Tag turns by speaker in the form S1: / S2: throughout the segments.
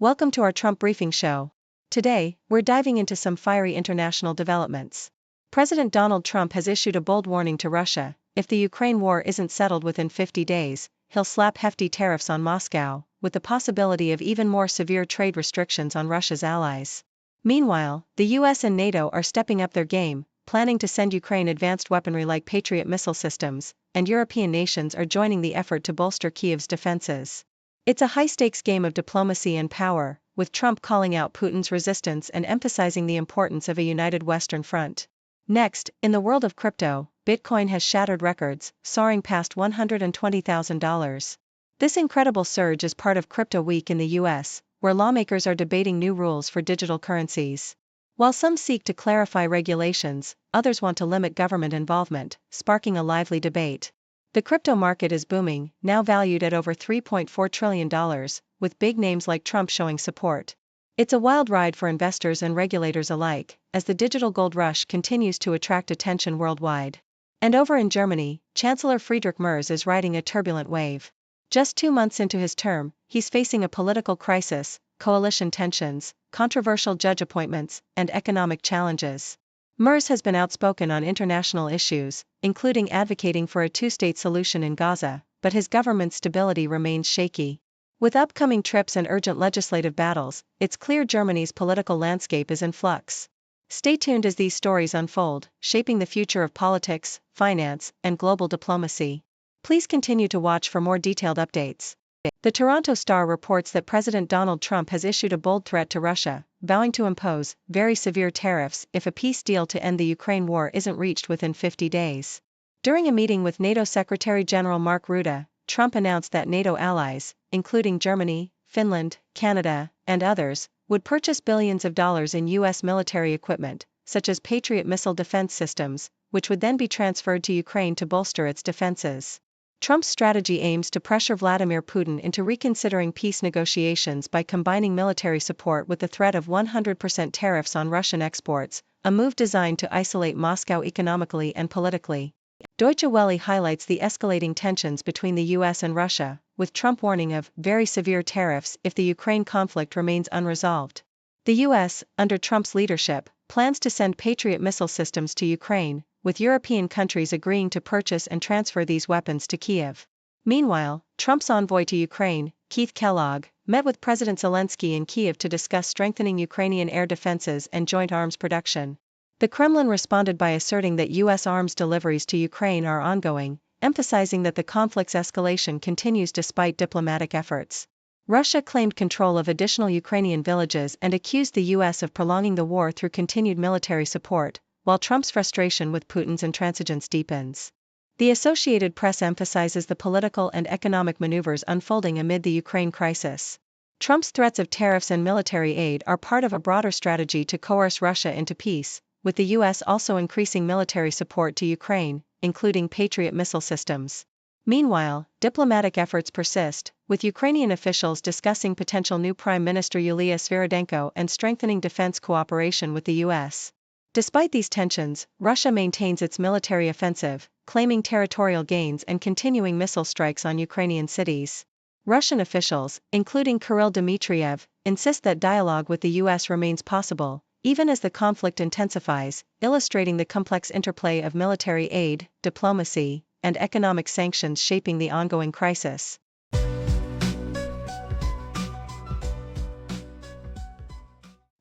S1: Welcome to our Trump Briefing Show. Today, we're diving into some fiery international developments. President Donald Trump has issued a bold warning to Russia: if the Ukraine war isn't settled within 50 days, he'll slap hefty tariffs on Moscow, with the possibility of even more severe trade restrictions on Russia's allies. Meanwhile, the US and NATO are stepping up their game, planning to send Ukraine advanced weaponry like Patriot missile systems, and European nations are joining the effort to bolster Kyiv's defenses. It's a high-stakes game of diplomacy and power, with Trump calling out Putin's resistance and emphasizing the importance of a united Western front. Next, in the world of crypto, Bitcoin has shattered records, soaring past $120,000. This incredible surge is part of Crypto Week in the US, where lawmakers are debating new rules for digital currencies. While some seek to clarify regulations, others want to limit government involvement, sparking a lively debate. The crypto market is booming, now valued at over $3.4 trillion, with big names like Trump showing support. It's a wild ride for investors and regulators alike, as the digital gold rush continues to attract attention worldwide. And over in Germany, Chancellor Friedrich Merz is riding a turbulent wave. Just 2 months into his term, he's facing a political crisis, coalition tensions, controversial judge appointments, and economic challenges. Merz has been outspoken on international issues, including advocating for a two-state solution in Gaza, but his government's stability remains shaky. With upcoming trips and urgent legislative battles, it's clear Germany's political landscape is in flux. Stay tuned as these stories unfold, shaping the future of politics, finance, and global diplomacy. Please continue to watch for more detailed updates. The Toronto Star reports that President Donald Trump has issued a bold threat to Russia, vowing to impose very severe tariffs if a peace deal to end the Ukraine war isn't reached within 50 days. During a meeting with NATO Secretary General Mark Rutte, Trump announced that NATO allies, including Germany, Finland, Canada, and others, would purchase billions of dollars in U.S. military equipment, such as Patriot missile defense systems, which would then be transferred to Ukraine to bolster its defenses. Trump's strategy aims to pressure Vladimir Putin into reconsidering peace negotiations by combining military support with the threat of 100% tariffs on Russian exports, a move designed to isolate Moscow economically and politically. Deutsche Welle highlights the escalating tensions between the US and Russia, with Trump warning of very severe tariffs if the Ukraine conflict remains unresolved. The US, under Trump's leadership, plans to send Patriot missile systems to Ukraine, with European countries agreeing to purchase and transfer these weapons to Kyiv. Meanwhile, Trump's envoy to Ukraine, Keith Kellogg, met with President Zelensky in Kyiv to discuss strengthening Ukrainian air defenses and joint arms production. The Kremlin responded by asserting that U.S. arms deliveries to Ukraine are ongoing, emphasizing that the conflict's escalation continues despite diplomatic efforts. Russia claimed control of additional Ukrainian villages and accused the U.S. of prolonging the war through continued military support, while Trump's frustration with Putin's intransigence deepens. The Associated Press emphasizes the political and economic maneuvers unfolding amid the Ukraine crisis. Trump's threats of tariffs and military aid are part of a broader strategy to coerce Russia into peace, with the U.S. also increasing military support to Ukraine, including Patriot missile systems. Meanwhile, diplomatic efforts persist, with Ukrainian officials discussing potential new Prime Minister Yulia Sviridenko and strengthening defense cooperation with the U.S. Despite these tensions, Russia maintains its military offensive, claiming territorial gains and continuing missile strikes on Ukrainian cities. Russian officials, including Kirill Dmitriev, insist that dialogue with the U.S. remains possible, even as the conflict intensifies, illustrating the complex interplay of military aid, diplomacy, and economic sanctions shaping the ongoing crisis.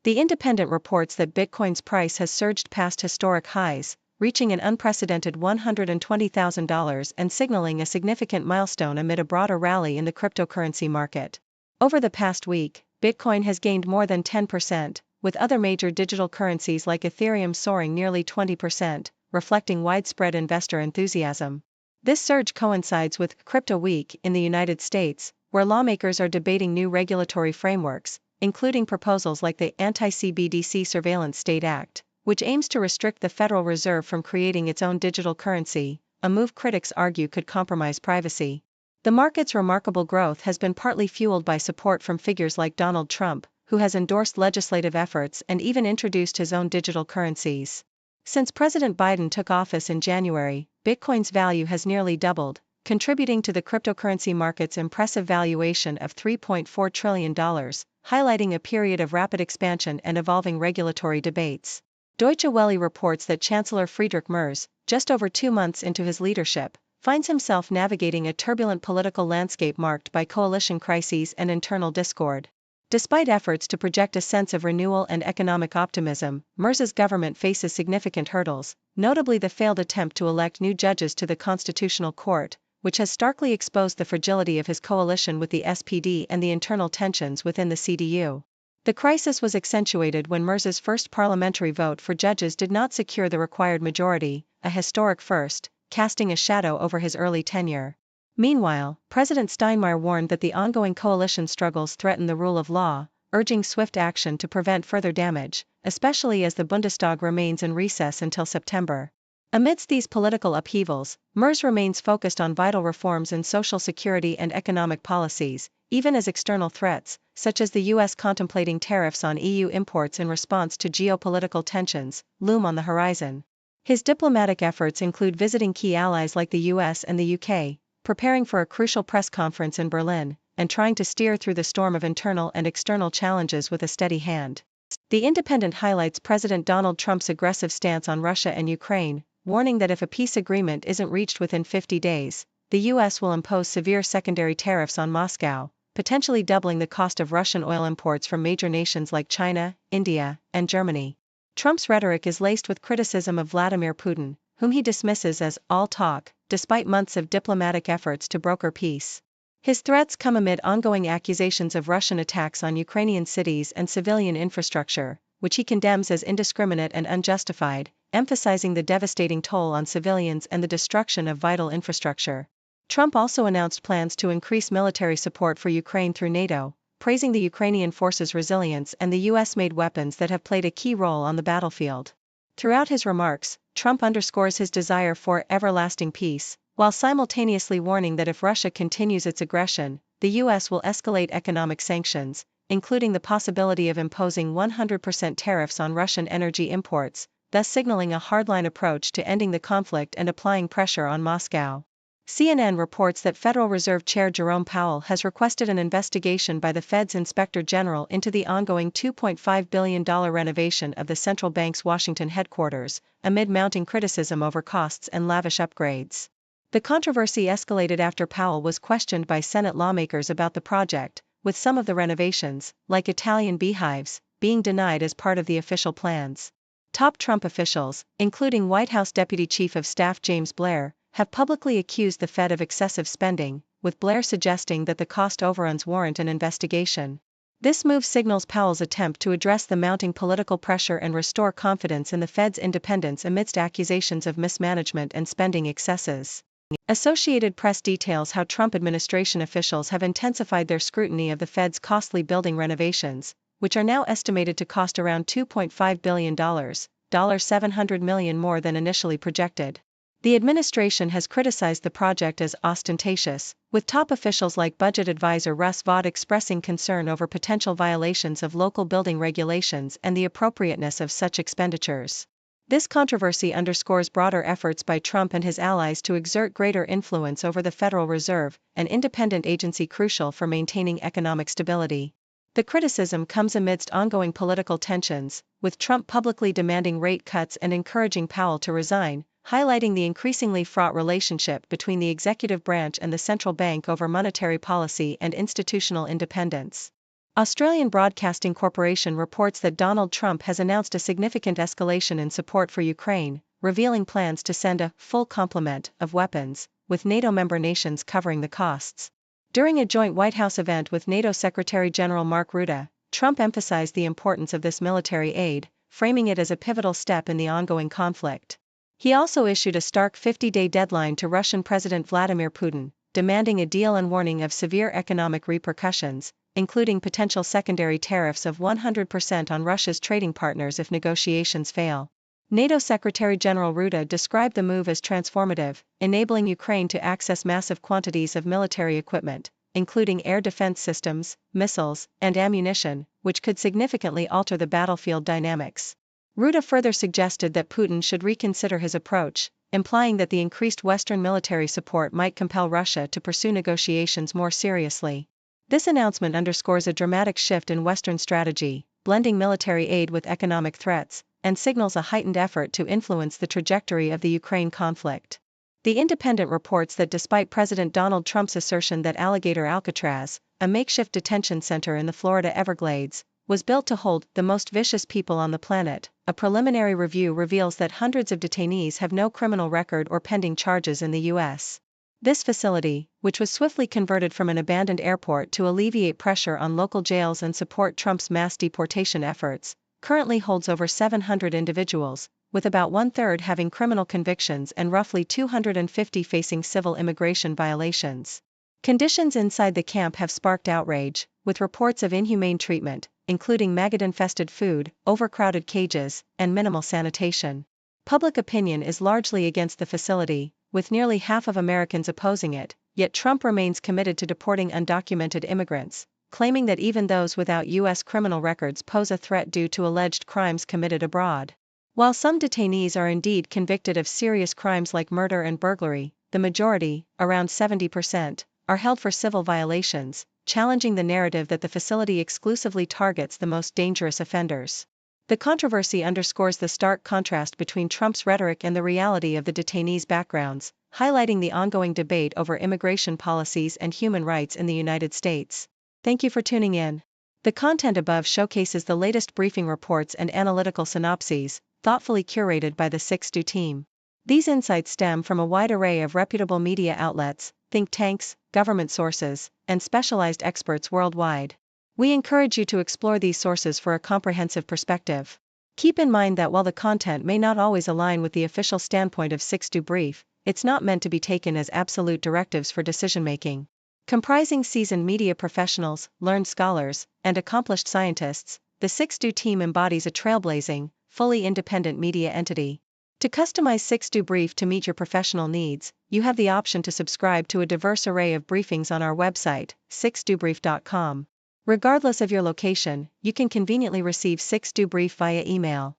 S1: The Independent reports that Bitcoin's price has surged past historic highs, reaching an unprecedented $120,000 and signaling a significant milestone amid a broader rally in the cryptocurrency market. Over the past week, Bitcoin has gained more than 10%, with other major digital currencies like Ethereum soaring nearly 20%, reflecting widespread investor enthusiasm. This surge coincides with Crypto Week in the United States, where lawmakers are debating new regulatory frameworks, including proposals like the Anti-CBDC Surveillance State Act, which aims to restrict the Federal Reserve from creating its own digital currency, a move critics argue could compromise privacy. The market's remarkable growth has been partly fueled by support from figures like Donald Trump, who has endorsed legislative efforts and even introduced his own digital currencies. Since President Biden took office in January, Bitcoin's value has nearly doubled, contributing to the cryptocurrency market's impressive valuation of $3.4 trillion, highlighting a period of rapid expansion and evolving regulatory debates. Deutsche Welle reports that Chancellor Friedrich Merz, just over 2 months into his leadership, finds himself navigating a turbulent political landscape marked by coalition crises and internal discord. Despite efforts to project a sense of renewal and economic optimism, Merz's government faces significant hurdles, notably the failed attempt to elect new judges to the Constitutional Court, which has starkly exposed the fragility of his coalition with the SPD and the internal tensions within the CDU. The crisis was accentuated when Merz's first parliamentary vote for judges did not secure the required majority, a historic first, casting a shadow over his early tenure. Meanwhile, President Steinmeier warned that the ongoing coalition struggles threaten the rule of law, urging swift action to prevent further damage, especially as the Bundestag remains in recess until September. Amidst these political upheavals, Merz remains focused on vital reforms in social security and economic policies, even as external threats, such as the U.S. contemplating tariffs on EU imports in response to geopolitical tensions, loom on the horizon. His diplomatic efforts include visiting key allies like the US and the UK, preparing for a crucial press conference in Berlin, and trying to steer through the storm of internal and external challenges with a steady hand. The Independent highlights President Donald Trump's aggressive stance on Russia and Ukraine, warning that if a peace agreement isn't reached within 50 days, the US will impose severe secondary tariffs on Moscow, potentially doubling the cost of Russian oil imports from major nations like China, India, and Germany. Trump's rhetoric is laced with criticism of Vladimir Putin, whom he dismisses as all talk, despite months of diplomatic efforts to broker peace. His threats come amid ongoing accusations of Russian attacks on Ukrainian cities and civilian infrastructure, which he condemns as indiscriminate and unjustified, emphasizing the devastating toll on civilians and the destruction of vital infrastructure. Trump also announced plans to increase military support for Ukraine through NATO, praising the Ukrainian forces' resilience and the US-made weapons that have played a key role on the battlefield. Throughout his remarks, Trump underscores his desire for everlasting peace, while simultaneously warning that if Russia continues its aggression, the US will escalate economic sanctions, including the possibility of imposing 100% tariffs on Russian energy imports, thus signaling a hardline approach to ending the conflict and applying pressure on Moscow. CNN reports that Federal Reserve Chair Jerome Powell has requested an investigation by the Fed's Inspector General into the ongoing $2.5 billion renovation of the central bank's Washington headquarters, amid mounting criticism over costs and lavish upgrades. The controversy escalated after Powell was questioned by Senate lawmakers about the project, with some of the renovations, like Italian beehives, being denied as part of the official plans. Top Trump officials, including White House Deputy Chief of Staff James Blair, have publicly accused the Fed of excessive spending, with Blair suggesting that the cost overruns warrant an investigation. This move signals Powell's attempt to address the mounting political pressure and restore confidence in the Fed's independence amidst accusations of mismanagement and spending excesses. Associated Press details how Trump administration officials have intensified their scrutiny of the Fed's costly building renovations, which are now estimated to cost around $2.5 billion, $700 million more than initially projected. The administration has criticized the project as ostentatious, with top officials like budget advisor Russ Vought expressing concern over potential violations of local building regulations and the appropriateness of such expenditures. This controversy underscores broader efforts by Trump and his allies to exert greater influence over the Federal Reserve, an independent agency crucial for maintaining economic stability. The criticism comes amidst ongoing political tensions, with Trump publicly demanding rate cuts and encouraging Powell to resign, highlighting the increasingly fraught relationship between the executive branch and the central bank over monetary policy and institutional independence. Australian Broadcasting Corporation reports that Donald Trump has announced a significant escalation in support for Ukraine, revealing plans to send a full complement of weapons, with NATO member nations covering the costs. During a joint White House event with NATO Secretary General Mark Rutte, Trump emphasized the importance of this military aid, framing it as a pivotal step in the ongoing conflict. He also issued a stark 50-day deadline to Russian President Vladimir Putin, demanding a deal and warning of severe economic repercussions, including potential secondary tariffs of 100% on Russia's trading partners if negotiations fail. NATO Secretary General Rutte described the move as transformative, enabling Ukraine to access massive quantities of military equipment, including air defense systems, missiles, and ammunition, which could significantly alter the battlefield dynamics. Rutte further suggested that Putin should reconsider his approach, implying that the increased Western military support might compel Russia to pursue negotiations more seriously. This announcement underscores a dramatic shift in Western strategy, blending military aid with economic threats, and signals a heightened effort to influence the trajectory of the Ukraine conflict. The Independent reports that despite President Donald Trump's assertion that Alligator Alcatraz, a makeshift detention center in the Florida Everglades, was built to hold the most vicious people on the planet, a preliminary review reveals that hundreds of detainees have no criminal record or pending charges in the U.S. This facility, which was swiftly converted from an abandoned airport to alleviate pressure on local jails and support Trump's mass deportation efforts, currently holds over 700 individuals, with about one-third having criminal convictions and roughly 250 facing civil immigration violations. Conditions inside the camp have sparked outrage, with reports of inhumane treatment, including maggot-infested food, overcrowded cages, and minimal sanitation. Public opinion is largely against the facility, with nearly half of Americans opposing it, yet Trump remains committed to deporting undocumented immigrants, claiming that even those without U.S. criminal records pose a threat due to alleged crimes committed abroad. While some detainees are indeed convicted of serious crimes like murder and burglary, the majority, around 70%, are held for civil violations, challenging the narrative that the facility exclusively targets the most dangerous offenders. The controversy underscores the stark contrast between Trump's rhetoric and the reality of the detainees' backgrounds, highlighting the ongoing debate over immigration policies and human rights in the United States. Thank you for tuning in. The content above showcases the latest briefing reports and analytical synopses, thoughtfully curated by the 6Do team. These insights stem from a wide array of reputable media outlets, think tanks, government sources, and specialized experts worldwide. We encourage you to explore these sources for a comprehensive perspective. Keep in mind that while the content may not always align with the official standpoint of 6Do Brief, it's not meant to be taken as absolute directives for decision-making. Comprising seasoned media professionals, learned scholars, and accomplished scientists, the 6Do team embodies a trailblazing, fully independent media entity. To customize 6Do Brief to meet your professional needs, you have the option to subscribe to a diverse array of briefings on our website, 6dobrief.com. Regardless of your location, you can conveniently receive 6Do Brief via email.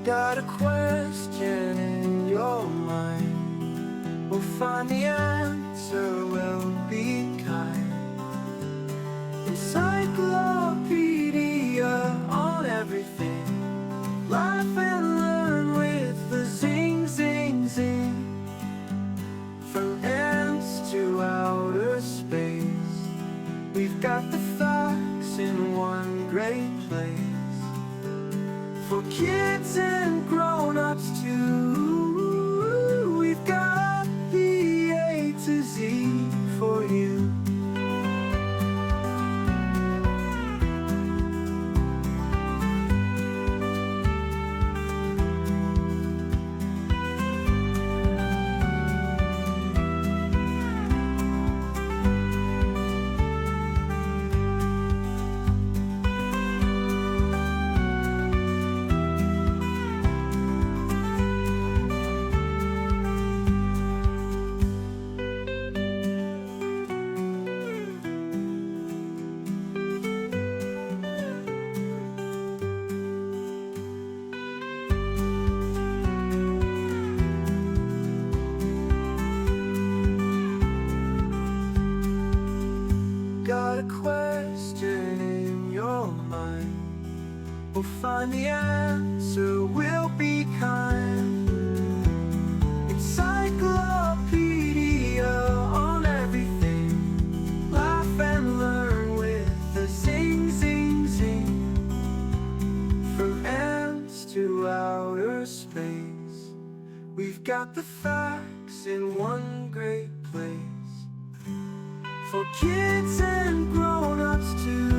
S2: Got a question in your mind, we'll find the answer, we'll be kind. Encyclopedia on everything, laugh and learn with the zing, zing, zing. From ants to outer space, we've got the facts in one great place. For kids and grown-ups too, we've got the A to Z for you. Got a question in your mind, we'll find the answer, we'll be kind. Encyclopedia on everything, laugh and learn with the zing, zing, zing. From ants to outer space, we've got the facts in one great place. For kids and grown-ups too.